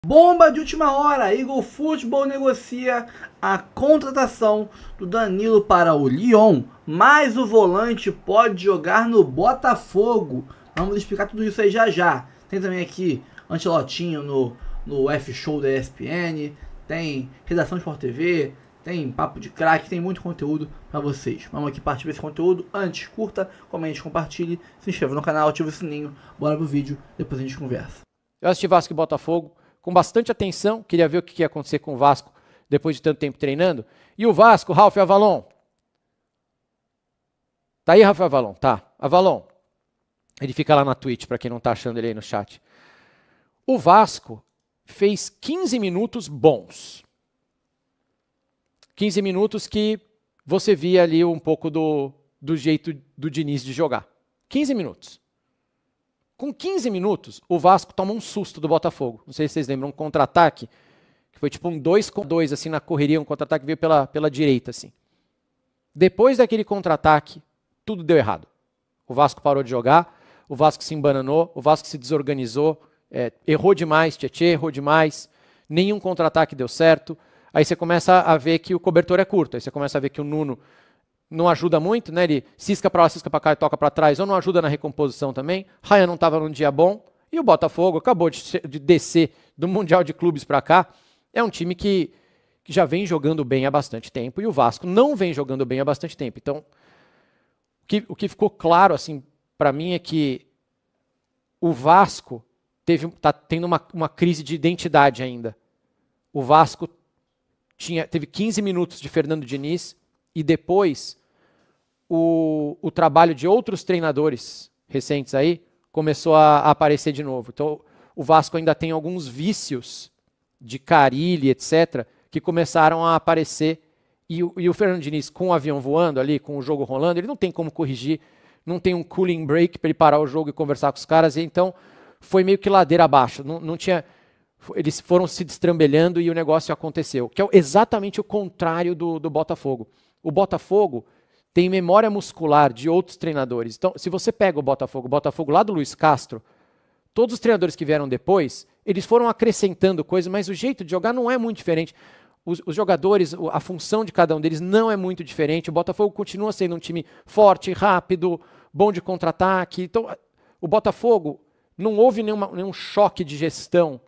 Bomba de última hora, Eagle Futebol negocia a contratação do Danilo para o Lyon, mas o volante pode jogar no Botafogo. Vamos explicar tudo isso aí já já. Tem também aqui Ancelotinho no F-Show da ESPN, tem Redação Sport TV, tem Papo de Craque, tem muito conteúdo para vocês. Vamos aqui partir desse conteúdo. Antes, curta, comente, compartilhe, se inscreva no canal, ative o sininho, bora pro vídeo, depois a gente conversa. Eu assisti Vasco e Botafogo com bastante atenção, queria ver o que ia acontecer com o Vasco depois de tanto tempo treinando. E o Vasco, Ralf Avalon. Tá aí, Ralf Avalon? Tá. Avalon. Ele fica lá na Twitch, para quem não tá achando ele aí no chat. O Vasco fez 15 minutos bons. 15 minutos que você via ali um pouco do jeito do Diniz de jogar. 15 minutos. Com 15 minutos, o Vasco toma um susto do Botafogo. Não sei se vocês lembram, um contra-ataque, que foi tipo um 2-2, assim, na correria, um contra-ataque que veio pela direita, assim. Depois daquele contra-ataque, tudo deu errado. O Vasco parou de jogar, o Vasco se embananou, o Vasco se desorganizou, errou demais, Tietê errou demais, nenhum contra-ataque deu certo. Aí você começa a ver que o cobertor é curto, aí você começa a ver que o Nuno não ajuda muito, né? Ele cisca para lá, cisca para cá e toca para trás, ou não ajuda na recomposição também. Ryan não estava num dia bom. E o Botafogo acabou de descer do Mundial de Clubes para cá. É um time que já vem jogando bem há bastante tempo. E o Vasco não vem jogando bem há bastante tempo. Então, o que ficou claro assim, para mim é que o Vasco está tendo uma crise de identidade ainda. O Vasco teve 15 minutos de Fernando Diniz e depois o trabalho de outros treinadores recentes aí começou a aparecer de novo. Então, o Vasco ainda tem alguns vícios de Carille, etc., que começaram a aparecer. E o Fernando Diniz, com o avião voando ali, com o jogo rolando, ele não tem como corrigir, não tem um cooling break para ele parar o jogo e conversar com os caras. E então, foi meio que ladeira abaixo. Não tinha... Eles foram se destrambelhando e o negócio aconteceu. Que é exatamente o contrário do Botafogo. O Botafogo tem memória muscular de outros treinadores. Então, se você pega o Botafogo lá do Luiz Castro, todos os treinadores que vieram depois, eles foram acrescentando coisas, mas o jeito de jogar não é muito diferente. Os jogadores, a função de cada um deles não é muito diferente. O Botafogo continua sendo um time forte, rápido, bom de contra-ataque. Então, o Botafogo, não houve nenhum choque de gestão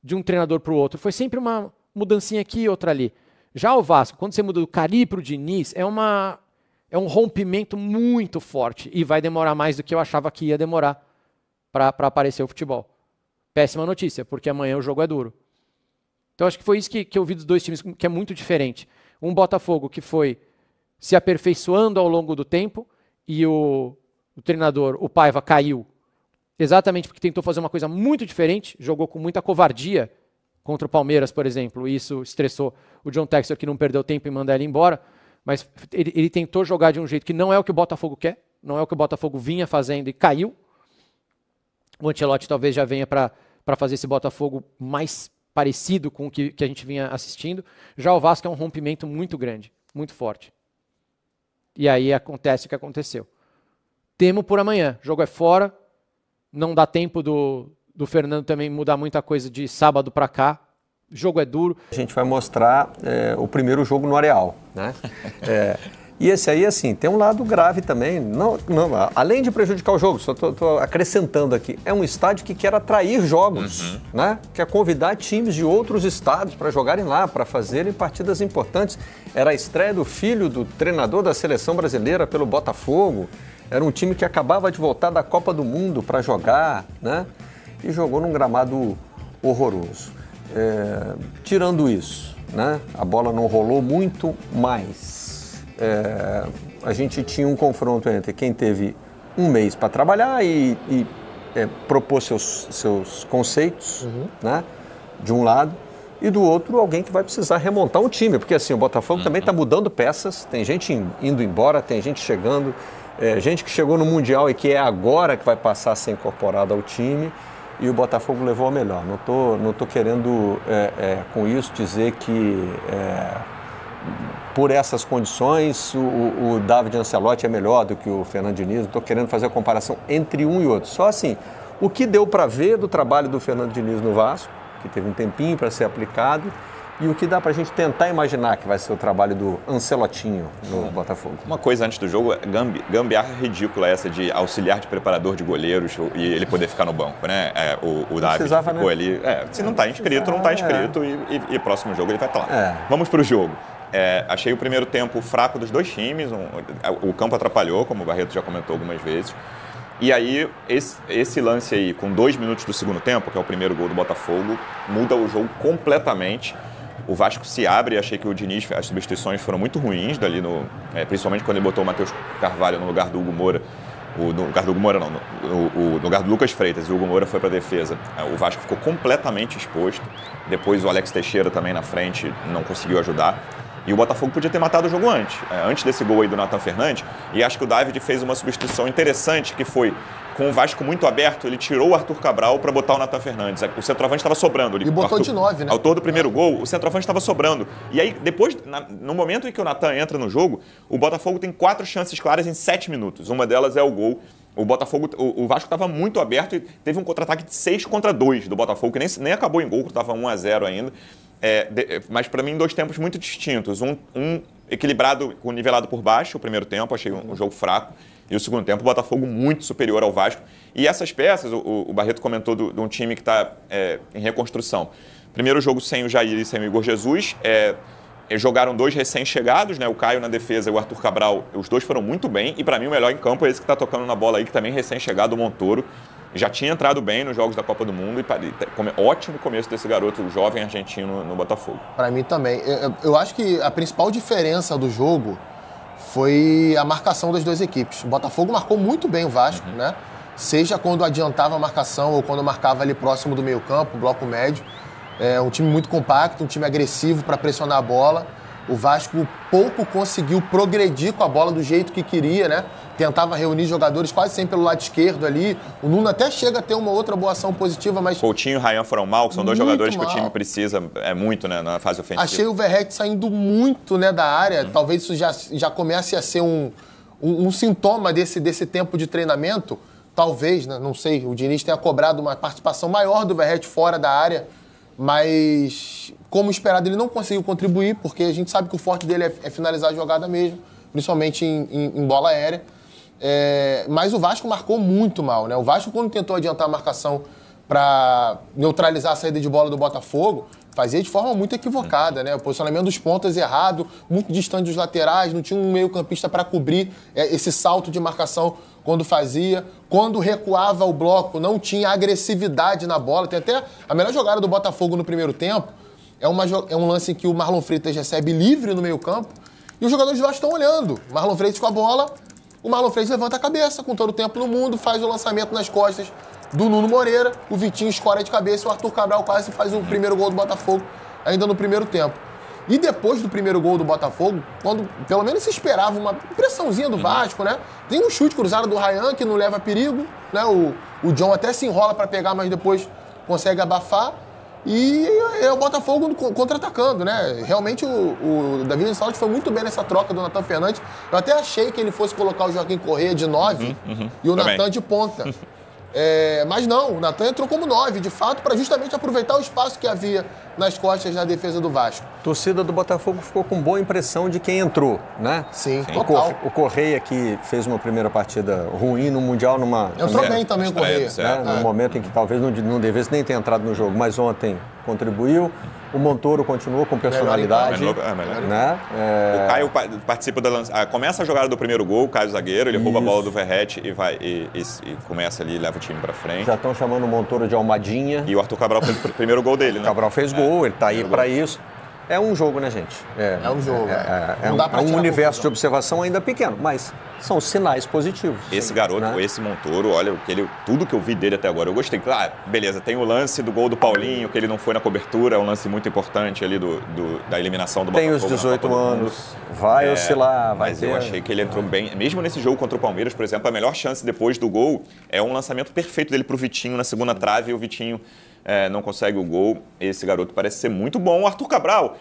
de um treinador para o outro. Foi sempre uma mudancinha aqui e outra ali. Já o Vasco, quando você muda do Carille para o Diniz, é um rompimento muito forte e vai demorar mais do que eu achava que ia demorar para aparecer o futebol. Péssima notícia, porque amanhã o jogo é duro. Então acho que foi isso que eu vi dos dois times, que é muito diferente. Um Botafogo que foi se aperfeiçoando ao longo do tempo e o treinador, o Paiva, caiu exatamente porque tentou fazer uma coisa muito diferente, jogou com muita covardia contra o Palmeiras, por exemplo, e isso estressou o John Textor, que não perdeu tempo em mandar ele embora. Mas ele tentou jogar de um jeito que não é o que o Botafogo quer, não é o que o Botafogo vinha fazendo e caiu. O Ancelotti talvez já venha para fazer esse Botafogo mais parecido com o que a gente vinha assistindo. Já o Vasco é um rompimento muito grande, muito forte. E aí acontece o que aconteceu. Temo por amanhã, o jogo é fora, não dá tempo do Fernando também mudar muita coisa de sábado para cá. O jogo é duro. A gente vai mostrar o primeiro jogo no Areal, né? E esse aí, assim, tem um lado grave também. Não, além de prejudicar o jogo, só estou acrescentando aqui, é um estádio que quer atrair jogos, né? Quer convidar times de outros estados para jogarem lá, para fazerem partidas importantes. Era a estreia do filho do treinador da seleção brasileira pelo Botafogo. Era um time que acabava de voltar da Copa do Mundo para jogar, né? E jogou num gramado horroroso. Tirando isso, né, a bola não rolou muito, mas a gente tinha um confronto entre quem teve um mês para trabalhar e propor seus conceitos, né, de um lado, e do outro alguém que vai precisar remontar um time, porque assim, o Botafogo também está mudando peças, tem gente indo embora, tem gente chegando, gente que chegou no Mundial e que é agora que vai passar a ser incorporada ao time. E o Botafogo levou a melhor. Não tô querendo, com isso, dizer que, por essas condições, o David Ancelotti é melhor do que o Fernando Diniz. Não estou querendo fazer a comparação entre um e outro. Só assim, o que deu para ver do trabalho do Fernando Diniz no Vasco, que teve um tempinho para ser aplicado, e o que dá para a gente tentar imaginar que vai ser o trabalho do Ancelotinho no Botafogo. Uma coisa antes do jogo, gambiarra ridícula essa de auxiliar de preparador de goleiros e ele poder ficar no banco, né? O David ficou, né? Ali. Se não está inscrito, não está inscrito e próximo jogo ele vai estar lá. Vamos para o jogo. Achei o primeiro tempo fraco dos dois times, o campo atrapalhou, como o Barreto já comentou algumas vezes. E aí, esse lance aí, com 2 minutos do segundo tempo, que é o primeiro gol do Botafogo, muda o jogo completamente. O Vasco se abre, achei que o Diniz, as substituições foram muito ruins dali, principalmente quando ele botou o Matheus Carvalho no lugar do Hugo Moura. No lugar do Hugo Moura não, no lugar do Lucas Freitas, e o Hugo Moura foi para a defesa. O Vasco ficou completamente exposto. Depois o Alex Teixeira também na frente não conseguiu ajudar. E o Botafogo podia ter matado o jogo antes desse gol aí do Nathan Fernandes. E acho que o David fez uma substituição interessante, que foi, com o Vasco muito aberto, ele tirou o Arthur Cabral para botar o Nathan Fernandes. O centroavante estava sobrando. E botou de 9, né? Autor do primeiro gol, o centroavante estava sobrando. E aí, depois, no momento em que o Nathan entra no jogo, o Botafogo tem 4 chances claras em 7 minutos. Uma delas é o gol. O Vasco estava muito aberto e teve um contra-ataque de 6-2 do Botafogo, que nem acabou em gol, que estava 1-0 ainda. Mas para mim, 2 tempos muito distintos. Um equilibrado, nivelado por baixo, o primeiro tempo, achei um jogo fraco. E o segundo tempo, o Botafogo muito superior ao Vasco. E essas peças, o Barreto comentou de um time que está em reconstrução. Primeiro jogo sem o Jair e sem o Igor Jesus. Eles jogaram 2 recém-chegados, né? O Caio na defesa e o Arthur Cabral. Os 2 foram muito bem. E para mim, o melhor em campo é esse que está tocando na bola aí, que também é recém-chegado, o Montoro. Já tinha entrado bem nos jogos da Copa do Mundo e ótimo começo desse garoto jovem argentino no Botafogo. Para mim também. Eu acho que a principal diferença do jogo foi a marcação das 2 equipes. O Botafogo marcou muito bem o Vasco, né? Seja quando adiantava a marcação ou quando marcava ali próximo do meio-campo, bloco médio. Um time muito compacto, um time agressivo para pressionar a bola. O Vasco pouco conseguiu progredir com a bola do jeito que queria, né? Tentava reunir jogadores quase sempre pelo lado esquerdo ali. O Nuno até chega a ter uma outra boa ação positiva, mas... Coutinho e Ryan foram mal, que são 2 jogadores que o time precisa muito, né, na fase ofensiva. Achei o Verratti saindo muito, né, da área. Talvez isso já comece a ser um sintoma desse tempo de treinamento. Talvez, né, não sei, o Diniz tenha cobrado uma participação maior do Verratti fora da área. Mas, como esperado, ele não conseguiu contribuir, porque a gente sabe que o forte dele é finalizar a jogada mesmo, principalmente em bola aérea. Mas o Vasco marcou muito mal, né? O Vasco, quando tentou adiantar a marcação para neutralizar a saída de bola do Botafogo, fazia de forma muito equivocada, né? O posicionamento dos pontas errado, muito distante dos laterais, não tinha um meio-campista para cobrir esse salto de marcação quando fazia. Quando recuava o bloco, não tinha agressividade na bola. Tem até a melhor jogada do Botafogo no primeiro tempo. É um lance em que o Marlon Freitas recebe livre no meio-campo e os jogadores do Vasco estão olhando. Marlon Freitas com a bola, o Marlon Freitas levanta a cabeça com todo o tempo no mundo, faz o lançamento nas costas do Nuno Moreira, o Vitinho escora de cabeça, o Arthur Cabral quase faz o primeiro gol do Botafogo ainda no primeiro tempo. E depois do primeiro gol do Botafogo, quando pelo menos se esperava uma pressãozinha do Vasco, né? Tem um chute cruzado do Ryan que não leva perigo, né? O John até se enrola para pegar, mas depois consegue abafar. E é o Botafogo contra-atacando, né? Realmente o David Ancelotti foi muito bem nessa troca do Nathan Fernandes. Eu até achei que ele fosse colocar o Joaquim Corrêa de 9 e o Nathan de ponta. Mas não, o Nathan entrou como 9, de fato, para justamente aproveitar o espaço que havia nas costas da defesa do Vasco. A torcida do Botafogo ficou com boa impressão de quem entrou, né? Sim, total. O Correia, que fez uma primeira partida ruim no Mundial, entrou bem também o Correia. Num momento em que talvez não devesse nem ter entrado no jogo, mas ontem contribuiu. O Montoro continuou com personalidade. Melhor. Né? O Caio participa da lança. Começa a jogada do primeiro gol, o Caio zagueiro, ele rouba a bola do Verratti e começa ali, leva o time pra frente. Já estão chamando o Montoro de Almadinha. E o Arthur Cabral fez o primeiro gol dele, né? O Cabral fez gol, ele tá aí pra isso. É um jogo, né, gente? É um jogo. É um universo de observação ainda pequeno, mas são sinais positivos. Esse garoto, né? Esse Montoro, olha, tudo que eu vi dele até agora, eu gostei. Claro, beleza, tem o lance do gol do Paulinho, que ele não foi na cobertura, é um lance muito importante ali da eliminação do Botafogo. Tem os 18 anos, vai oscilar, vai ter... Mas eu achei que ele entrou bem. Mesmo nesse jogo contra o Palmeiras, por exemplo, a melhor chance depois do gol é um lançamento perfeito dele pro Vitinho na segunda trave, e o Vitinho não consegue o gol. Esse garoto parece ser muito bom. O Arthur Cabral,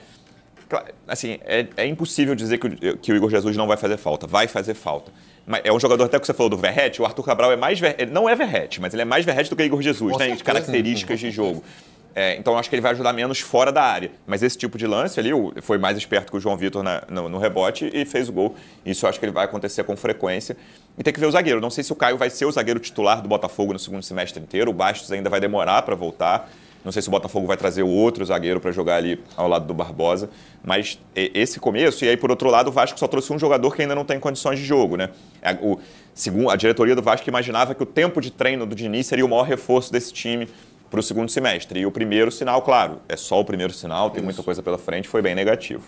assim, é impossível dizer que o Igor Jesus não vai fazer falta. Vai fazer falta. Mas é um jogador, até que você falou do Verratti, o Arthur Cabral é mais... Ele não é Verratti, mas ele é mais Verratti do que o Igor Jesus, né? De características de jogo. Então, acho que ele vai ajudar menos fora da área. Mas esse tipo de lance ali, foi mais esperto que o João Vitor no rebote e fez o gol. Isso eu acho que ele vai acontecer com frequência. E tem que ver o zagueiro. Não sei se o Caio vai ser o zagueiro titular do Botafogo no segundo semestre inteiro. O Bastos ainda vai demorar para voltar. Não sei se o Botafogo vai trazer o outro zagueiro para jogar ali ao lado do Barbosa. Mas esse começo, e aí por outro lado, o Vasco só trouxe um jogador que ainda não tem condições de jogo, né? A diretoria do Vasco imaginava que o tempo de treino do Diniz seria o maior reforço desse time para o segundo semestre. E o primeiro sinal, claro, é só o primeiro sinal, tem muita coisa pela frente, foi bem negativo.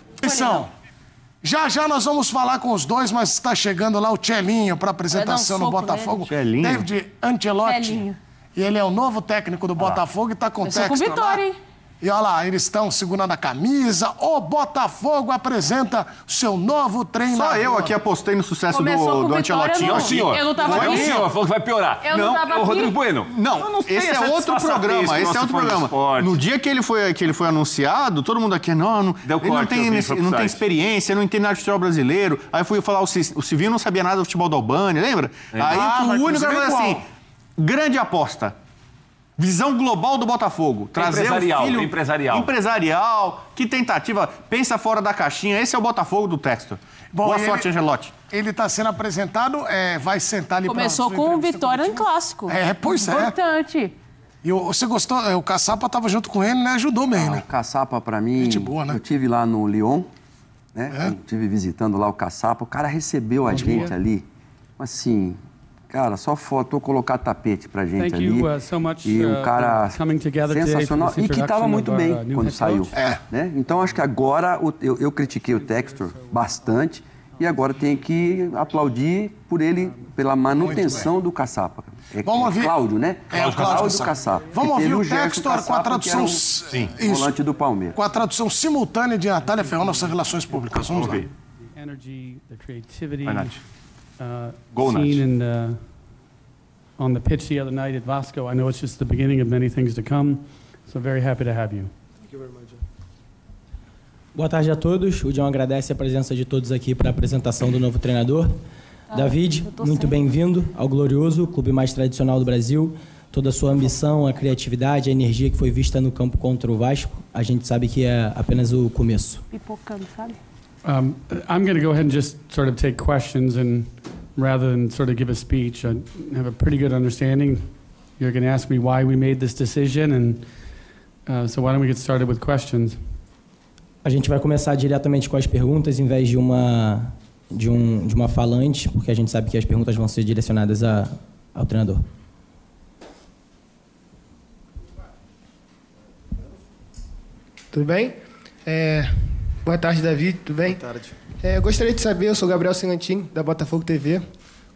Já nós vamos falar com os dois, mas está chegando lá o Tchelinho para apresentação no Botafogo. David Ancelotti. E ele é o novo técnico do Botafogo e está com o Textor com vitória, lá. hein? E olha lá, eles estão segurando a camisa. O Botafogo apresenta o seu novo treinador. Só eu aqui apostei no sucesso do Ancelotti. Não, senhor. Eu não tava aqui. O senhor falou que vai piorar. Eu não tava aqui. O Rodrigo Bueno. Não, esse é outro programa. Esse é outro programa. No dia que ele foi anunciado, todo mundo aqui, ele não tem experiência, não entende nada de futebol brasileiro. Aí eu fui falar, o Civinho não sabia nada do futebol da Albânia, lembra? Aí o único que falou assim, grande aposta. Visão global do Botafogo. Trazer o filho... Empresarial. Que tentativa. Pensa fora da caixinha. Esse é o Botafogo do Textor. Boa sorte, Ancelotti. Ele está sendo apresentado, vai sentar ali para... Começou com vitória em clássico. Pois é. Importante. E você gostou? O Caçapa estava junto com ele, né? Ajudou bem, né? O Caçapa, para mim... Gente boa, né? Eu estive lá no Lyon, né? Eu estive visitando lá o Caçapa. O cara recebeu a gente ali. Assim... Cara, só faltou colocar tapete pra gente ali. E um cara sensacional e que estava muito bem quando saiu. Né? Então, acho que agora eu critiquei o Textor bastante e agora tenho que aplaudir por ele, pela manutenção do Caçapa. Vamos ouvir. Cláudio, né? Cláudio Caçapa. Vamos ouvir o Textor com a tradução... Volante do Palmeiras. Com a tradução simultânea de Natália Ferrão, nossas relações públicas. Vamos lá. Energy, the creativity, seen on the pitch the other night at Vasco. I know it's just the beginning of many things to come, so very happy to have you. Thank you very much. Boa tarde a todos. O John agradece a presença de todos aqui para a apresentação do novo treinador. David, muito bem-vindo ao Glorioso, clube mais tradicional do Brasil. Toda a sua ambição, a criatividade, a energia que foi vista no campo contra o Vasco, a gente sabe que é apenas o começo. Pipocando, sabe? I'm going to go ahead and just sort of take questions and rather than sort of give a speech. I have a pretty good understanding. You're going to ask me why we made this decision, and so why don't we get started with questions? A gente vai começar diretamente com as perguntas, em vez de uma falante, porque a gente sabe que as perguntas vão ser direcionadas ao treinador. Tudo bem? Boa tarde, David, tudo bem? Boa tarde. Eu gostaria de saber, eu sou Gabriel Singantin, da Botafogo TV,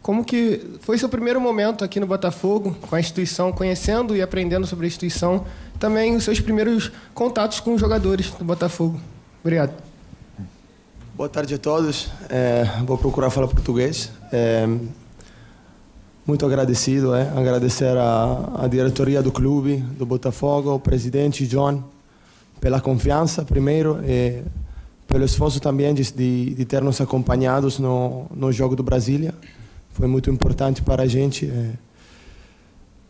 como que foi seu primeiro momento aqui no Botafogo, com a instituição, conhecendo e aprendendo sobre a instituição, também os seus primeiros contatos com os jogadores do Botafogo. Obrigado. Boa tarde a todos. Vou procurar falar português. Muito agradecido, agradecer à diretoria do clube, do Botafogo, ao presidente John, pela confiança, primeiro, e pelo esforço também de ter nos acompanhados no jogo do Brasília. Foi muito importante para a gente.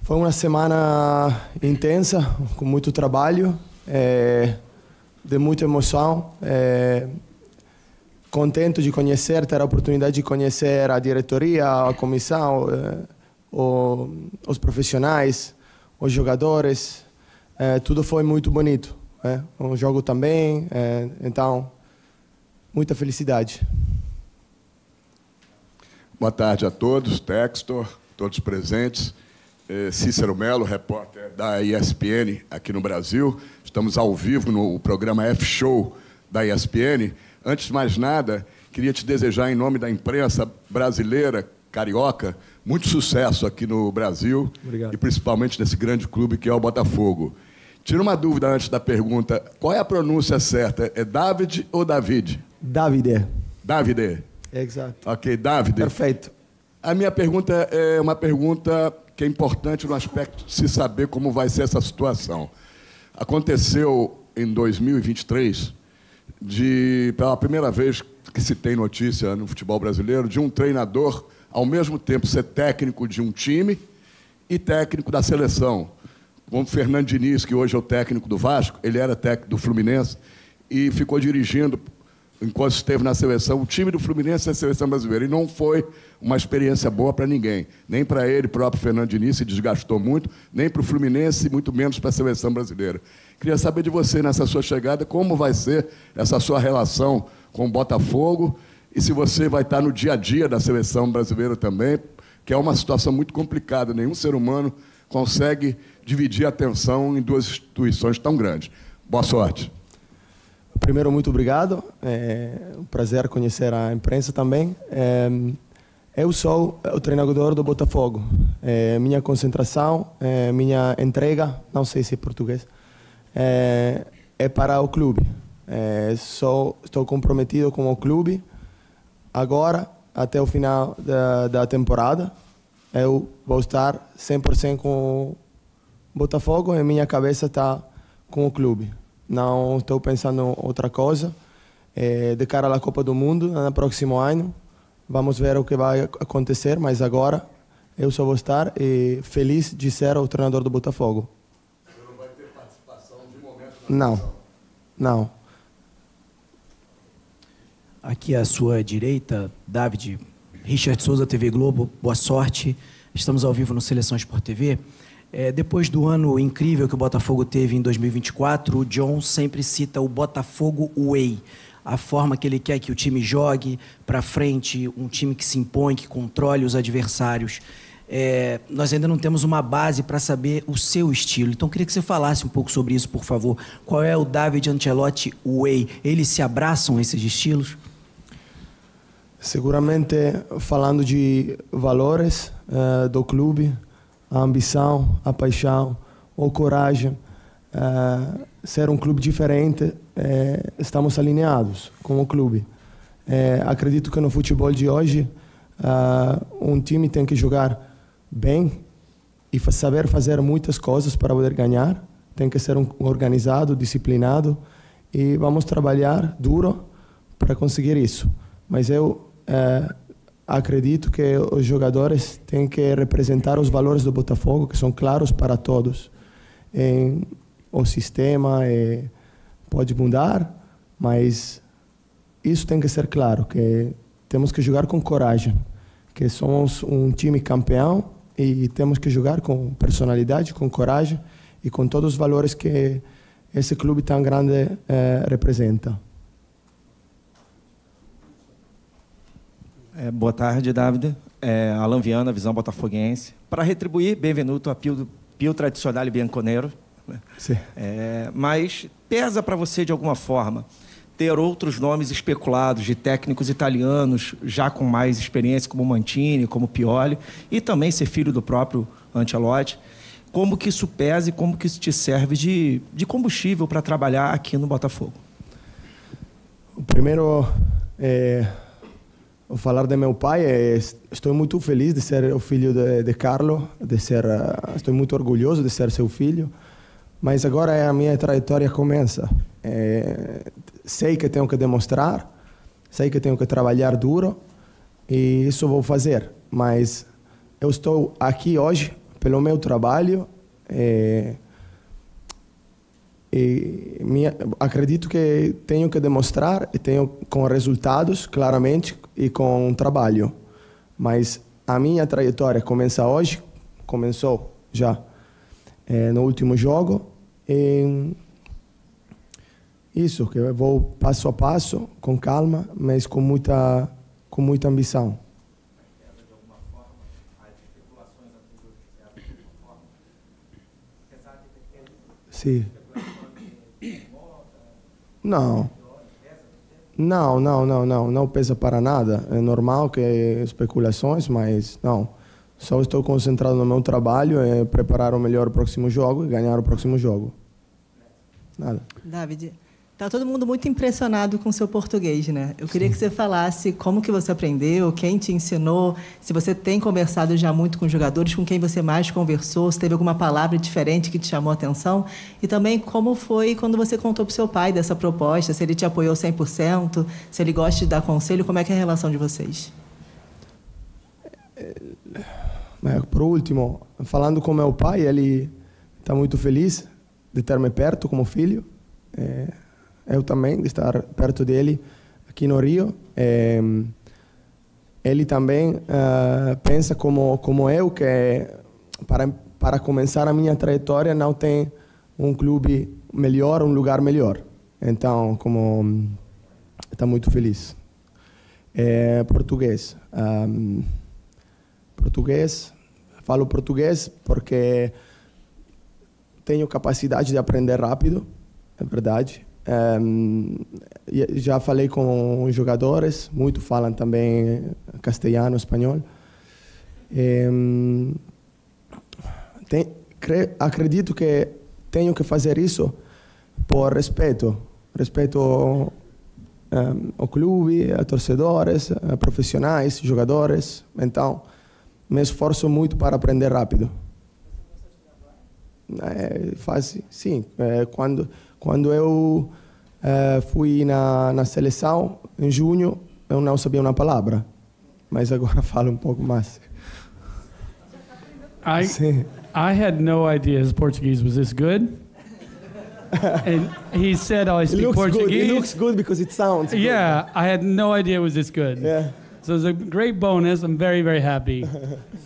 Foi uma semana intensa, com muito trabalho, de muita emoção. Contente de conhecer, ter a oportunidade de conhecer a diretoria, a comissão, os profissionais, os jogadores. Tudo foi muito bonito. Um jogo também, então, muita felicidade. Boa tarde a todos, Textor, todos presentes. Cícero Melo, repórter da ESPN aqui no Brasil. Estamos ao vivo no programa F-Show da ESPN. Antes de mais nada, queria te desejar, em nome da imprensa brasileira, carioca, muito sucesso aqui no Brasil. Obrigado. E principalmente nesse grande clube que é o Botafogo. Tira uma dúvida antes da pergunta. Qual é a pronúncia certa? É David ou David? Davide. Davide. Exato. Ok, Davide. Perfeito. A minha pergunta é uma pergunta que é importante no aspecto de se saber como vai ser essa situação. Aconteceu em 2023, pela primeira vez que se tem notícia no futebol brasileiro, de um treinador, ao mesmo tempo, ser técnico de um time e técnico da seleção. como Fernando Diniz, que hoje é o técnico do Vasco, ele era técnico do Fluminense e ficou dirigindo, enquanto esteve na seleção, o time do Fluminense e a seleção brasileira. E não foi uma experiência boa para ninguém. Nem para ele, próprio Fernando Diniz, se desgastou muito, nem para o Fluminense, muito menos para a seleção brasileira. Queria saber de você, nessa sua chegada, como vai ser essa sua relação com o Botafogo e se você vai estar no dia a dia da seleção brasileira também, que é uma situação muito complicada. Nenhum ser humano consegue dividir a atenção em duas instituições tão grandes. Boa sorte. Primeiro, muito obrigado. É um prazer conhecer a imprensa também. Eu sou o treinador do Botafogo. Minha concentração, minha entrega, não sei se é português, é para o clube. Estou comprometido com o clube. Agora, até o final da temporada, eu vou estar 100% com o Botafogo e minha cabeça está com o clube. Não estou pensando em outra coisa. De cara à Copa do Mundo, no próximo ano, vamos ver o que vai acontecer, mas agora eu só vou estar feliz de ser o treinador do Botafogo. Você não vai ter participação de momento na seleção? Não. Aqui à sua direita, David, Richard Souza, TV Globo, boa sorte. Estamos ao vivo no Seleção Sport TV. Depois do ano incrível que o Botafogo teve em 2024, o John sempre cita o Botafogo Way, a forma que ele quer que o time jogue para frente, um time que se impõe, que controle os adversários. Nós ainda não temos uma base para saber o seu estilo, então queria que você falasse um pouco sobre isso, por favor. Qual é o David Ancelotti Way? Eles se abraçam, esses estilos? Seguramente, falando de valores do clube, a ambição, a paixão, a coragem, ser um clube diferente, estamos alinhados com o clube. Acredito que no futebol de hoje, um time tem que jogar bem e saber fazer muitas coisas para poder ganhar. Tem que ser organizado, disciplinado e vamos trabalhar duro para conseguir isso. Mas eu acredito que os jogadores têm que representar os valores do Botafogo, que são claros para todos. O sistema pode mudar, mas isso tem que ser claro, que temos que jogar com coragem, que somos um time campeão e temos que jogar com personalidade, com coragem e com todos os valores que esse clube tão grande representa. Boa tarde, David. Alan Viana, Visão Botafoguense. Para retribuir, benvenuto a Pio Tradicionale Bianconero. Sim. Mas pesa para você, de alguma forma, ter outros nomes especulados de técnicos italianos já com mais experiência, como Mantini, como Pioli, e também ser filho do próprio Ancelotti. Como que isso pesa e como que isso te serve de combustível para trabalhar aqui no Botafogo? Primeiro, vou falar de meu pai. Estou muito feliz de ser o filho de Carlo, estou muito orgulhoso de ser seu filho. Mas agora a minha trajetória começa. Sei que tenho que demonstrar, sei que tenho que trabalhar duro e isso vou fazer. Mas eu estou aqui hoje pelo meu trabalho acredito que tenho que demonstrar e tenho com resultados, claramente, e com trabalho. Mas a minha trajetória começa hoje, começou já no último jogo. Isso, que eu vou passo a passo, com calma, mas com muita ambição. Sim. Não pesa para nada. É normal que especulações, mas não. Só estou concentrado no meu trabalho, preparar o melhor próximo jogo e ganhar o próximo jogo. Nada. David, tá todo mundo muito impressionado com o seu português, né? Eu queria que você falasse como que você aprendeu, quem te ensinou, se você tem conversado já muito com os jogadores, com quem você mais conversou, se teve alguma palavra diferente que te chamou a atenção, e também como foi quando você contou para o seu pai dessa proposta, se ele te apoiou 100%, se ele gosta de dar conselho, como é que é a relação de vocês? Por último, falando com meu pai, ele está muito feliz de ter-me perto como filho. Eu também, de estar perto dele aqui no Rio. Ele também pensa como eu, que para começar a minha trajetória não tem um clube melhor, um lugar melhor. Então, como está muito feliz. Português. Falo português porque tenho capacidade de aprender rápido, é verdade. Já falei com jogadores, muitos falam também castelhano, espanhol. Acredito que tenho que fazer isso por respeito ao clube, a torcedores, a profissionais, jogadores. Então, me esforço muito para aprender rápido. Sim, quando eu fui na seleção em junho, eu não sabia uma palavra, mas agora falo um pouco mais. I had no idea his Portuguese was this good. And he said, I speak Portuguese. It looks good because it sounds good. Yeah, I had no idea it was this good. Yeah. So it's a great bonus. I'm very, very happy.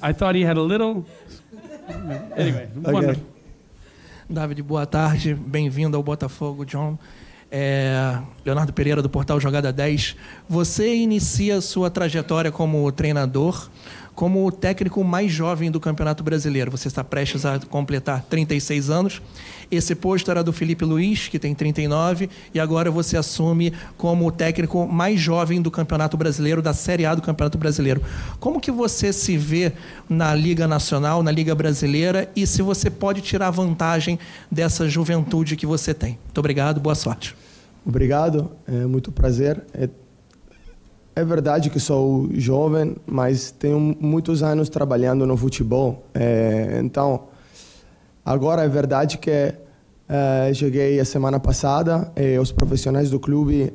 I thought he had a little... Anyway, wonderful. David, boa tarde. Bem-vindo ao Botafogo, John. Leonardo Pereira, do portal Jogada 10. Você inicia sua trajetória como treinador como o técnico mais jovem do Campeonato Brasileiro. Você está prestes a completar 36 anos. Esse posto era do Felipe Luiz, que tem 39, e agora você assume como o técnico mais jovem do Campeonato Brasileiro, da Série A do Campeonato Brasileiro. Como que você se vê na Liga Nacional, na Liga Brasileira, e se você pode tirar vantagem dessa juventude que você tem? Muito obrigado, boa sorte. Obrigado, é muito prazer. É verdade que sou jovem, mas tenho muitos anos trabalhando no futebol. Então, agora é verdade que cheguei a semana passada e os profissionais do clube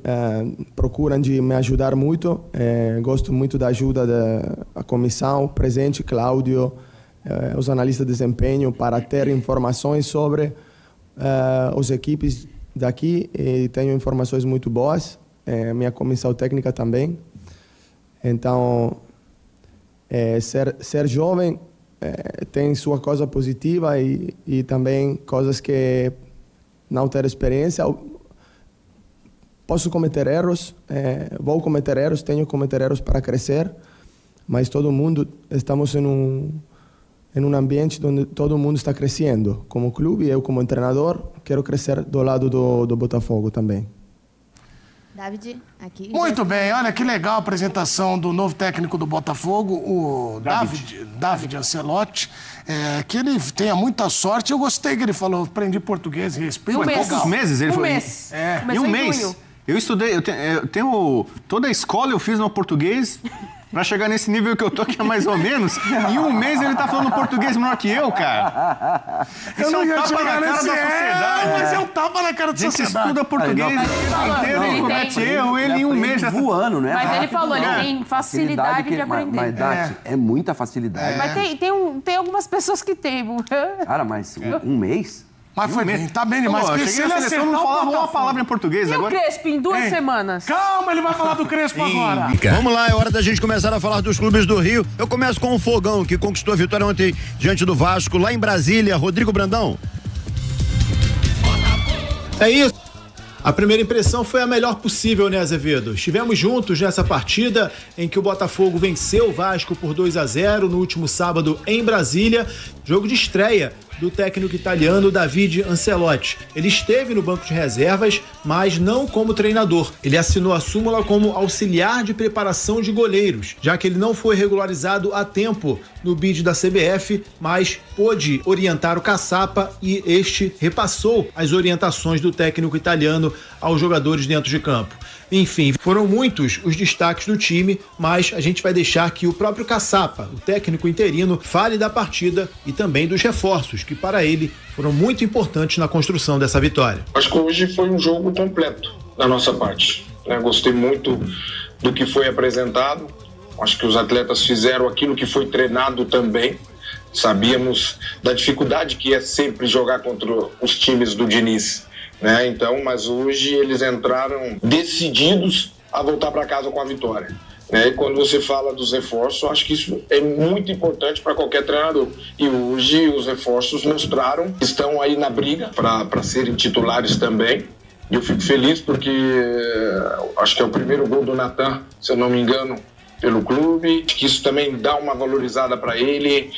procuram de me ajudar muito. Gosto muito da ajuda da comissão presente, Cláudio, os analistas de desempenho, para ter informações sobre as equipes daqui. E tenho informações muito boas. Minha comissão técnica também. Então, ser jovem tem sua coisa positiva e também coisas que não ter experiência. Posso cometer erros, vou cometer erros, tenho que cometer erros para crescer, mas todo mundo, estamos em um ambiente onde todo mundo está crescendo. Como clube, eu como treinador, quero crescer do lado do Botafogo também. David, aqui. Muito bem, olha que legal a apresentação do novo técnico do Botafogo, o David Ancelotti. Que ele tenha muita sorte. Eu gostei que ele falou, aprendi português e respeito. Foi poucos meses ele foi. Em um mês. Eu estudei, eu tenho toda a escola eu fiz no português. Pra chegar nesse nível que eu tô, que é mais ou menos, em um mês ele tá falando português melhor que eu, cara. Eu não ia chegar nesse mas é um tapa na cara da sociedade. A gente estuda português inteiro e comete erro, ele em um mês já voando, né? Mas ele falou, ele tem facilidade de aprender. Mas é muita facilidade. Mas tem algumas pessoas que tem. Cara, mas um mês? Mas foi bem, tá bem demais. Cheguei na seleção, não falava uma palavra em português. E agora... o Crespo em 2 semanas? Calma, ele vai falar do Crespo agora. Vamos lá, é hora da gente começar a falar dos clubes do Rio. Eu começo com o Fogão, que conquistou a vitória ontem diante do Vasco, lá em Brasília. Rodrigo Brandão. É isso. A primeira impressão foi a melhor possível, né, Azevedo? Estivemos juntos nessa partida em que o Botafogo venceu o Vasco por 2-0 no último sábado em Brasília. Jogo de estreia do técnico italiano David Ancelotti. Ele esteve no banco de reservas, mas não como treinador. Ele assinou a súmula como auxiliar de preparação de goleiros, já que ele não foi regularizado a tempo no bid da CBF, mas pôde orientar o Caçapa e este repassou as orientações do técnico italiano aos jogadores dentro de campo. Enfim, foram muitos os destaques do time, mas a gente vai deixar que o próprio Caçapa, o técnico interino, fale da partida e também dos reforços, que para ele foram muito importantes na construção dessa vitória. Acho que hoje foi um jogo completo da nossa parte, né? Gostei muito do que foi apresentado, acho que os atletas fizeram aquilo que foi treinado também, Sabíamos da dificuldade que é sempre jogar contra os times do Diniz, né? Então, mas hoje eles entraram decididos a voltar para casa com a vitória. E quando você fala dos reforços, eu acho que isso é muito importante para qualquer treinador. E hoje os reforços mostraram que estão aí na briga para serem titulares também. E eu fico feliz porque acho que é o primeiro gol do Natan, se eu não me engano, pelo clube, que isso também dá uma valorizada para ele,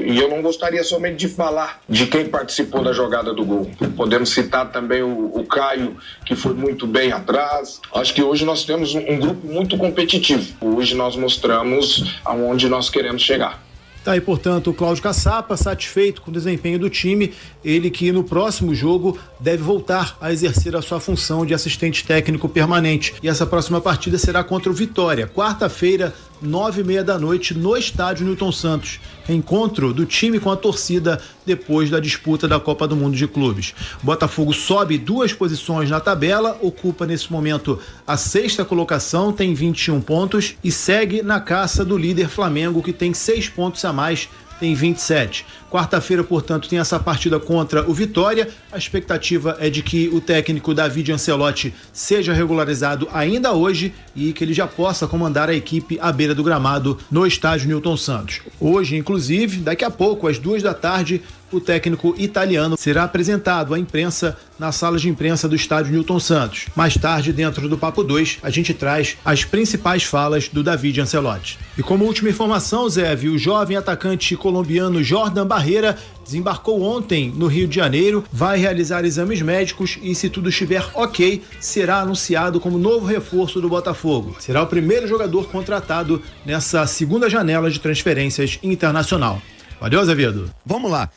e eu não gostaria somente de falar de quem participou da jogada do gol. Podemos citar também o Caio, que foi muito bem atrás. Acho que hoje nós temos um grupo muito competitivo. Hoje nós mostramos aonde nós queremos chegar. Tá aí, portanto, o Cláudio Caçapa, satisfeito com o desempenho do time, ele que no próximo jogo deve voltar a exercer a sua função de assistente técnico permanente. E essa próxima partida será contra o Vitória, quarta-feira, 9h30 da noite, no estádio Newton Santos. Encontro do time com a torcida depois da disputa da Copa do Mundo de Clubes. Botafogo sobe 2 posições na tabela, ocupa nesse momento a 6ª colocação, tem 21 pontos e segue na caça do líder Flamengo, que tem 6 pontos a mais, tem 27. Quarta-feira, portanto, tem essa partida contra o Vitória. A expectativa é de que o técnico David Ancelotti seja regularizado ainda hoje e que ele já possa comandar a equipe à beira do gramado no estádio Newton Santos. Hoje, inclusive, daqui a pouco, às 2 da tarde, o técnico italiano será apresentado à imprensa na sala de imprensa do estádio Newton Santos. Mais tarde, dentro do Papo 2, a gente traz as principais falas do David Ancelotti. E como última informação, Zé, o jovem atacante colombiano Jordan Barreira desembarcou ontem no Rio de Janeiro, vai realizar exames médicos e, se tudo estiver ok, será anunciado como novo reforço do Botafogo. Será o primeiro jogador contratado nessa segunda janela de transferências internacional. Valeu, Azevedo. Vamos lá.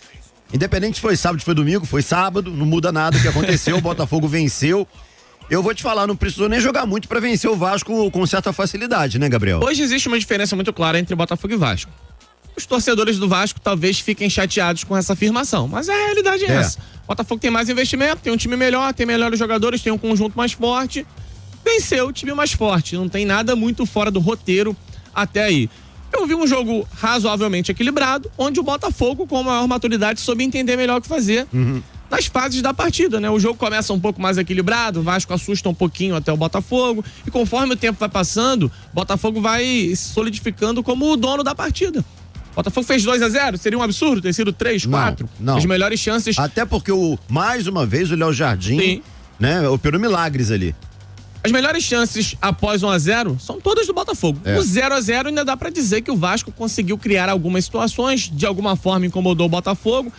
Independente se foi sábado, se foi domingo, foi sábado, não muda nada o que aconteceu, o Botafogo venceu. Eu vou te falar, não precisou nem jogar muito para vencer o Vasco com certa facilidade, né, Gabriel? Hoje existe uma diferença muito clara entre Botafogo e Vasco. Os torcedores do Vasco talvez fiquem chateados com essa afirmação, mas a realidade é essa. O Botafogo tem mais investimento, tem um time melhor, tem melhores jogadores, tem um conjunto mais forte. Venceu o time mais forte, não tem nada muito fora do roteiro até aí. Eu vi um jogo razoavelmente equilibrado, onde o Botafogo, com maior maturidade, soube entender melhor o que fazer nas fases da partida, né? O jogo começa um pouco mais equilibrado, o Vasco assusta um pouquinho até o Botafogo, e conforme o tempo vai passando, o Botafogo vai se solidificando como o dono da partida. O Botafogo fez 2-0, seria um absurdo ter sido 3, 4. Não. As melhores chances... Até porque, mais uma vez, o Léo Jardim, né, operou milagres ali. As melhores chances após 1-0 são todas do Botafogo. O 0-0 ainda dá pra dizer que o Vasco conseguiu criar algumas situações, de alguma forma incomodou o Botafogo.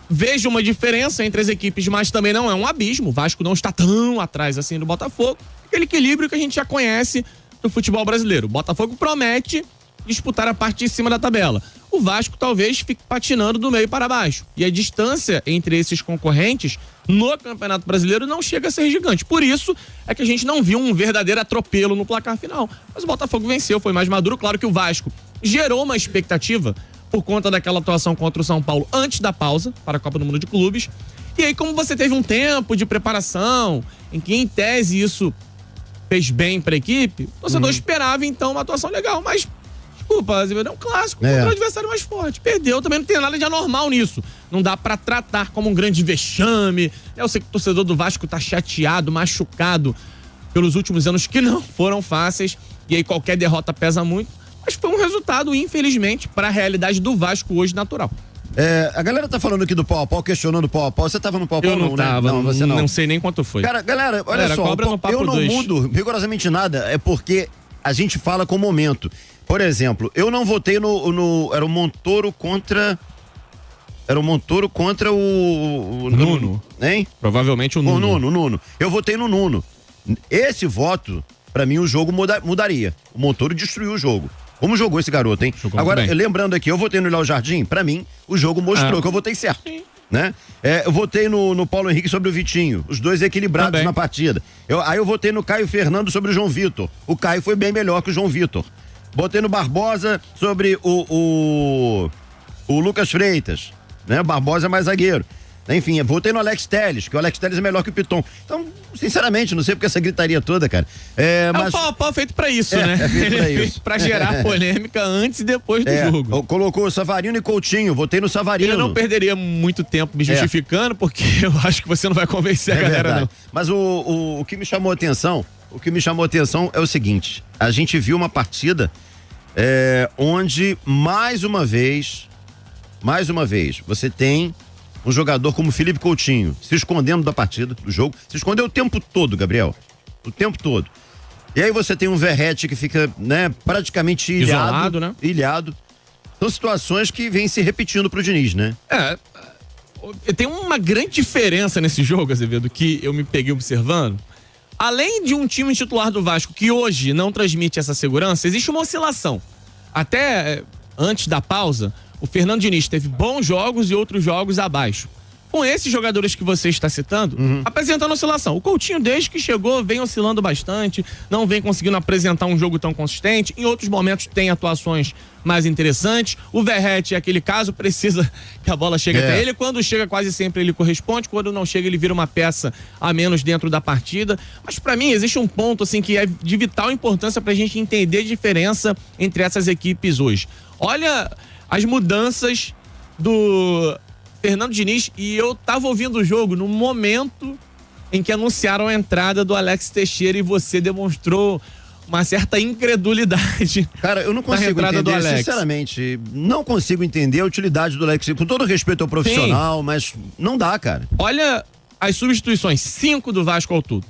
Vejo uma diferença entre as equipes, mas também não é um abismo. O Vasco não está tão atrás assim do Botafogo. Aquele equilíbrio que a gente já conhece do futebol brasileiro. O Botafogo promete disputar a parte de cima da tabela. O Vasco talvez fique patinando do meio para baixo. E a distância entre esses concorrentes no Campeonato Brasileiro não chega a ser gigante. Por isso é que a gente não viu um verdadeiro atropelo no placar final. Mas o Botafogo venceu, foi mais maduro. Claro que o Vasco gerou uma expectativa por conta daquela atuação contra o São Paulo antes da pausa para a Copa do Mundo de Clubes. E aí, como você teve um tempo de preparação, em que em tese isso fez bem para a equipe, o torcedor esperava então uma atuação legal, mas desculpa, é um clássico contra o adversário mais forte. Perdeu, também não tem nada de anormal nisso. Não dá pra tratar como um grande vexame. Eu sei que o torcedor do Vasco tá chateado, machucado pelos últimos anos que não foram fáceis. E aí qualquer derrota pesa muito. Mas foi um resultado, infelizmente, pra realidade do Vasco hoje natural. A galera tá falando aqui do pau a pau, questionando o pau a pau. Você tava no pau a pau? Eu não tava, né? Não, você não. Não sei nem quanto foi. Cara, galera, olha só, eu não mudo rigorosamente nada, é porque a gente fala com o momento. Por exemplo, eu não votei era o Montoro contra... Era o Montoro contra o Nuno. Hein? Provavelmente o Nuno. O Nuno. Eu votei no Nuno. Esse voto, pra mim, o jogo mudaria. O Montoro destruiu o jogo. Como jogou esse garoto, hein? Jogou. Agora, lembrando aqui, eu votei no Léo Jardim, pra mim, o jogo mostrou que eu votei certo. Sim. Né? Eu votei no Paulo Henrique sobre o Vitinho, os dois equilibrados também na partida. Aí eu votei no Caio Fernando sobre o João Vitor. O Caio foi bem melhor que o João Vitor. Botei no Barbosa sobre o Lucas Freitas, né? Barbosa é mais zagueiro. Enfim, votei no Alex Telles, que o Alex Telles é melhor que o Piton. Então, sinceramente, não sei porque essa gritaria toda, cara. Mas... É um pau a pau feito pra isso, né? Feito pra isso. Feito pra gerar polêmica antes e depois do jogo. Colocou Savarino e Coutinho, votei no Savarino. Eu não perderia muito tempo me justificando, porque eu acho que você não vai convencer a galera, verdade. não. Mas o que me chamou a atenção, é o seguinte, a gente viu uma partida onde, mais uma vez, você tem um jogador como Felipe Coutinho se escondendo da partida, do jogo, se escondeu o tempo todo, Gabriel, o tempo todo. E aí você tem um Verratti que fica, né, praticamente isolado, né? Ilhado. São situações que vêm se repetindo pro Diniz, né? Tem uma grande diferença nesse jogo, Azevedo, que eu me peguei observando. Além de um time titular do Vasco que hoje não transmite essa segurança, existe uma oscilação. Até antes da pausa, o Fernando Diniz teve bons jogos e outros jogos abaixo. Com esses jogadores que você está citando, apresentando oscilação. O Coutinho, desde que chegou, vem oscilando bastante, não vem conseguindo apresentar um jogo tão consistente. Em outros momentos tem atuações mais interessantes. O Verratti é aquele caso, precisa que a bola chegue até ele. Quando chega, quase sempre ele corresponde. Quando não chega, ele vira uma peça a menos dentro da partida. Mas pra mim, existe um ponto assim que é de vital importância pra gente entender a diferença entre essas equipes hoje. Olha as mudanças do Fernando Diniz, e eu tava ouvindo o jogo no momento em que anunciaram a entrada do Alex Teixeira e você demonstrou uma certa incredulidade. Cara, eu não consigo entender, sinceramente, não consigo entender a utilidade do Alex, com todo respeito ao profissional, mas não dá, cara. Olha as substituições, 5 do Vasco ao todo.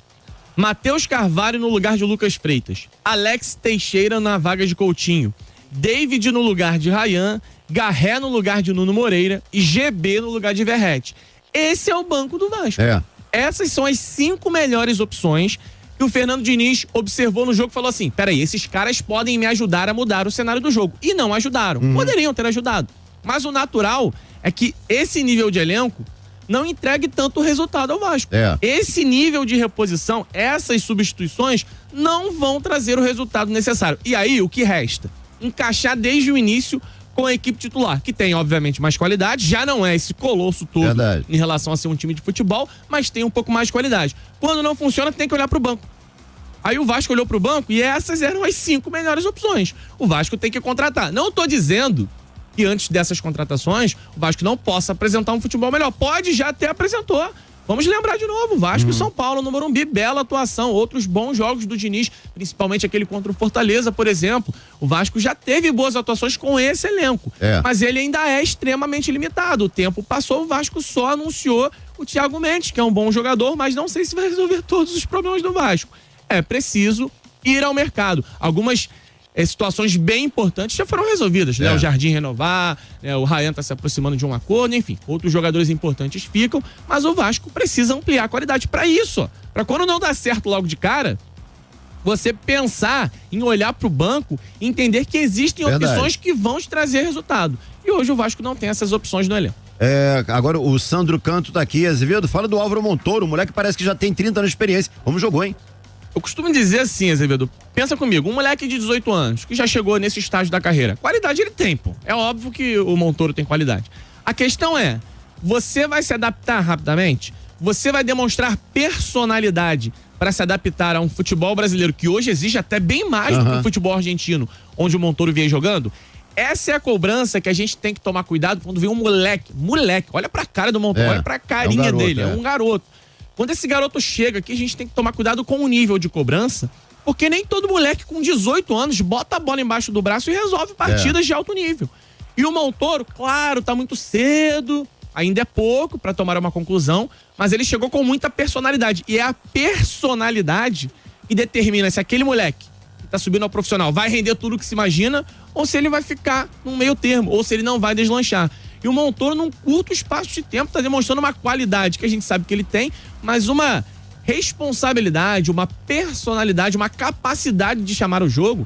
Matheus Carvalho no lugar de Lucas Freitas, Alex Teixeira na vaga de Coutinho, David no lugar de Ryan, Garré no lugar de Nuno Moreira e GB no lugar de Verratti. Esse é o banco do Vasco. Essas são as 5 melhores opções que o Fernando Diniz observou no jogo e falou assim, peraí, esses caras podem me ajudar a mudar o cenário do jogo. E não ajudaram. Poderiam ter ajudado. Mas o natural é que esse nível de elenco não entregue tanto resultado ao Vasco. Esse nível de reposição, essas substituições não vão trazer o resultado necessário. E aí, o que resta? Encaixar desde o início com a equipe titular, que tem, obviamente, mais qualidade, já não é esse colosso todo em relação a ser um time de futebol, mas tem um pouco mais de qualidade. Quando não funciona, tem que olhar pro banco. Aí o Vasco olhou pro banco e essas eram as 5 melhores opções. O Vasco tem que contratar. Não tô dizendo que antes dessas contratações, o Vasco não possa apresentar um futebol melhor. Pode, já até apresentou. Vamos lembrar de novo, Vasco e São Paulo no Morumbi, bela atuação, outros bons jogos do Diniz, principalmente aquele contra o Fortaleza, por exemplo. O Vasco já teve boas atuações com esse elenco, mas ele ainda é extremamente limitado. O tempo passou, o Vasco só anunciou o Thiago Mendes, que é um bom jogador, mas não sei se vai resolver todos os problemas do Vasco. É preciso ir ao mercado. Algumas situações bem importantes já foram resolvidas, né? O Jardim renovar, né? O Ryan tá se aproximando de um acordo, enfim, outros jogadores importantes ficam, mas o Vasco precisa ampliar a qualidade para isso, para quando não dá certo logo de cara, você pensar em olhar pro banco e entender que existem opções que vão te trazer resultado. E hoje o Vasco não tem essas opções no elenco. Agora o Sandro Canto tá aqui, Azevedo, fala do Álvaro Montoro, o moleque parece que já tem 30 anos de experiência. Como jogou, hein? Eu costumo dizer assim, Azevedo, pensa comigo, um moleque de 18 anos que já chegou nesse estágio da carreira, qualidade ele tem, pô. É óbvio que o Montoro tem qualidade. A questão é, você vai se adaptar rapidamente? Você vai demonstrar personalidade para se adaptar a um futebol brasileiro que hoje exige até bem mais do que o futebol argentino, onde o Montoro vem jogando? Essa é a cobrança que a gente tem que tomar cuidado quando vê um moleque, olha pra cara do Montoro, olha pra carinha dele, é um garoto. Quando esse garoto chega aqui, a gente tem que tomar cuidado com o nível de cobrança, porque nem todo moleque com 18 anos bota a bola embaixo do braço e resolve partidas de alto nível. E o Montoro, claro, tá muito cedo, ainda é pouco para tomar uma conclusão, mas ele chegou com muita personalidade. E é a personalidade que determina se aquele moleque que tá subindo ao profissional vai render tudo o que se imagina, ou se ele vai ficar no meio termo, ou se ele não vai deslanchar. E o Montoro, num curto espaço de tempo, está demonstrando uma qualidade que a gente sabe que ele tem, mas uma responsabilidade, uma personalidade, uma capacidade de chamar o jogo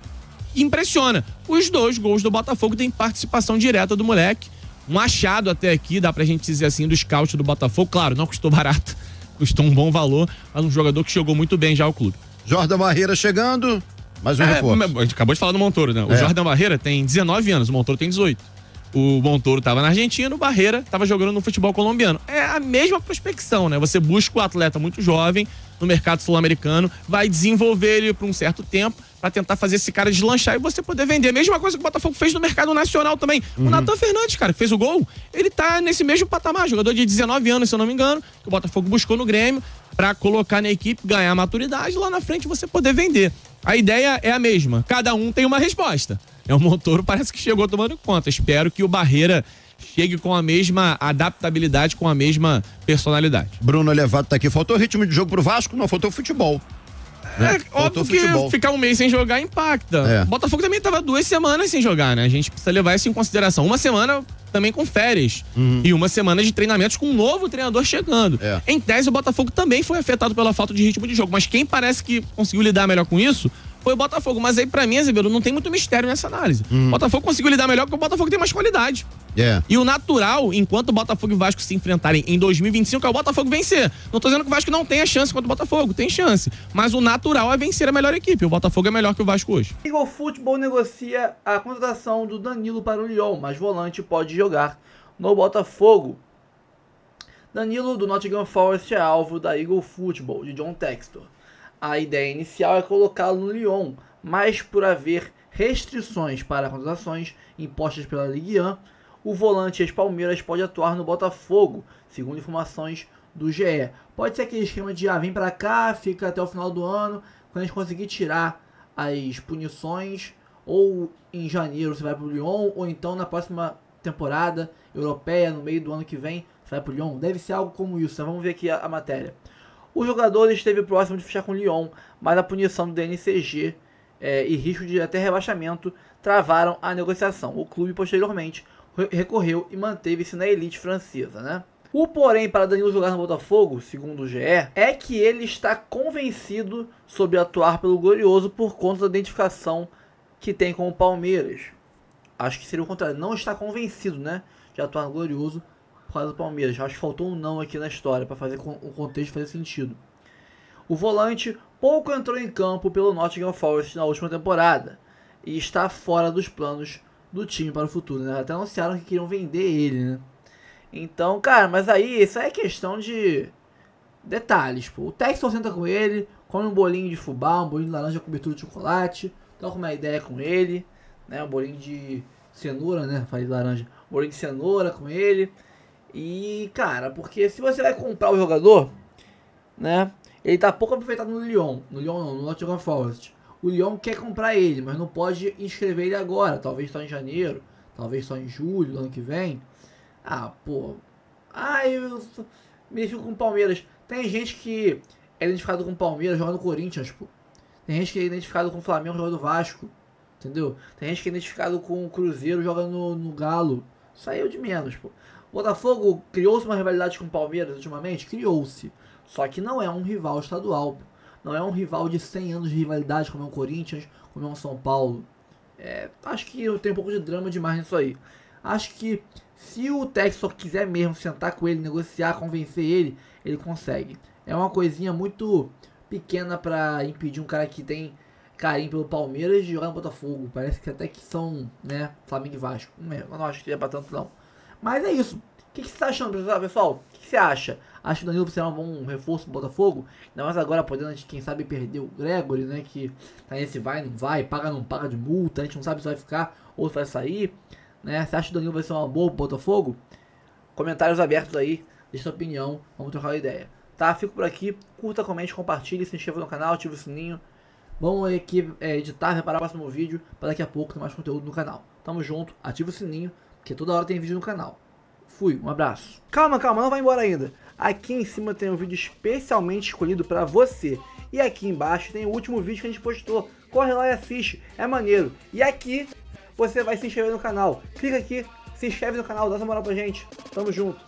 que impressiona. Os 2 gols do Botafogo têm participação direta do moleque. Um achado até aqui, dá pra gente dizer assim, do scout do Botafogo. Claro, não custou barato, custou um bom valor, mas um jogador que chegou muito bem já ao clube. Jordan Barreira chegando, mais um reforço. A gente acabou de falar do Montoro, né? O Jordan Barreira tem 19 anos, o Montoro tem 18. O Montoro estava na Argentina, o Barreira estava jogando no futebol colombiano. É a mesma prospecção, né? Você busca o atleta muito jovem no mercado sul-americano, vai desenvolver ele por um certo tempo para tentar fazer esse cara deslanchar e você poder vender. Mesma coisa que o Botafogo fez no mercado nacional também. O Nathan Fernandes, cara, que fez o gol, ele tá nesse mesmo patamar, jogador de 19 anos, se eu não me engano, que o Botafogo buscou no Grêmio para colocar na equipe, ganhar maturidade, lá na frente você poder vender. A ideia é a mesma, cada um tem uma resposta. O Montoro parece que chegou tomando conta. Espero que o Barreira chegue com a mesma adaptabilidade, com a mesma personalidade. Bruno Elevato tá aqui. Faltou ritmo de jogo pro Vasco? Não, faltou futebol. É óbvio que ficar um mês sem jogar impacta. O Botafogo também tava 2 semanas sem jogar, né? A gente precisa levar isso em consideração. Uma semana também com férias. E uma semana de treinamentos com um novo treinador chegando. Em tese, o Botafogo também foi afetado pela falta de ritmo de jogo. Mas quem parece que conseguiu lidar melhor com isso foi o Botafogo. Mas aí, pra mim, Azevedo, não tem muito mistério nessa análise. O Botafogo conseguiu lidar melhor porque o Botafogo tem mais qualidade. E o natural, enquanto o Botafogo e o Vasco se enfrentarem em 2025, é o Botafogo vencer. Não tô dizendo que o Vasco não tenha chance contra o Botafogo, tem chance. Mas o natural é vencer a melhor equipe. O Botafogo é melhor que o Vasco hoje. Eagle Futebol negocia a contratação do Danilo para o Lyon, mas volante pode jogar no Botafogo. Danilo, do Nottingham Forest, é alvo da Eagle Futebol, de John Textor. A ideia inicial é colocá-lo no Lyon, mas por haver restrições para contratações impostas pela Ligue 1, o volante ex-Palmeiras pode atuar no Botafogo, segundo informações do GE. Pode ser aquele esquema de vem pra cá, fica até o final do ano, quando a gente conseguir tirar as punições, ou em janeiro você vai pro Lyon, ou então na próxima temporada europeia, no meio do ano que vem, você vai pro Lyon. Deve ser algo como isso, né? Vamos ver aqui a matéria. O jogador esteve próximo de fechar com o Lyon, mas a punição do DNCG e risco de até rebaixamento travaram a negociação. O clube posteriormente recorreu e manteve-se na elite francesa, né? O porém para Danilo jogar no Botafogo, segundo o GE, é que ele está convencido sobre atuar pelo Glorioso por conta da identificação que tem com o Palmeiras. Acho que seria o contrário, não está convencido, né, de atuar no Glorioso por causa do Palmeiras. Acho que faltou um não aqui na história para fazer o contexto fazer sentido. O volante pouco entrou em campo pelo Nottingham Forest na última temporada e está fora dos planos do time para o futuro, né? Até anunciaram que queriam vender ele, né? Então, cara, mas aí isso aí é questão de detalhes, pô. O Textor senta com ele, come um bolinho de fubá, um bolinho de laranja com cobertura de chocolate, troca uma ideia com ele, né? Um bolinho de cenoura, né? Falei de laranja. Um bolinho de cenoura com ele. E, cara, porque se você vai comprar o jogador, né? Ele tá pouco aproveitado no Lyon. No Lyon não, no Nottingham Forest. O Lyon quer comprar ele, mas não pode inscrever ele agora. Talvez só em janeiro, talvez só em julho do ano que vem. Ah, pô. Ah, eu me identifico com o Palmeiras. Tem gente que é identificado com o Palmeiras, joga no Corinthians, pô. Tem gente que é identificado com o Flamengo, joga no Vasco. Entendeu? Tem gente que é identificado com o Cruzeiro, joga no Galo. Isso aí é o de menos, pô. O Botafogo criou-se uma rivalidade com o Palmeiras ultimamente? Criou-se. Só que não é um rival estadual, pô. Não é um rival de 100 anos de rivalidade como é o Corinthians, como é o São Paulo. Acho que tem um pouco de drama demais nisso aí. Acho que se o Textor quiser mesmo sentar com ele, negociar, convencer ele, ele consegue. É uma coisinha muito pequena pra impedir um cara que tem carinho pelo Palmeiras de jogar no Botafogo. Parece que até que são, né, Flamengo e Vasco. Eu não acho que é pra tanto não. Mas é isso. O que você tá achando, pessoal? O que você acha? Acho que o Danilo será um bom reforço pro Botafogo. Ainda mais agora podendo, quem sabe, perder o Gregory, né? Que tá nesse vai, não vai, paga, não paga de multa. A gente não sabe se vai ficar ou se vai sair, né? Você acha que o Danilo vai ser uma boa pro Botafogo? Comentários abertos aí, deixa sua opinião, vamos trocar uma ideia. Tá? Fico por aqui. Curta, comente, compartilhe, se inscreva no canal, ative o sininho. Vamos aqui editar, preparar o próximo vídeo para daqui a pouco ter mais conteúdo no canal. Tamo junto, ativa o sininho, porque toda hora tem vídeo no canal. Fui, um abraço. Calma, não vai embora ainda. Aqui em cima tem um vídeo especialmente escolhido para você. E aqui embaixo tem o último vídeo que a gente postou. Corre lá e assiste, é maneiro. E aqui você vai se inscrever no canal. Clica aqui, se inscreve no canal, dá essa moral pra gente. Tamo junto.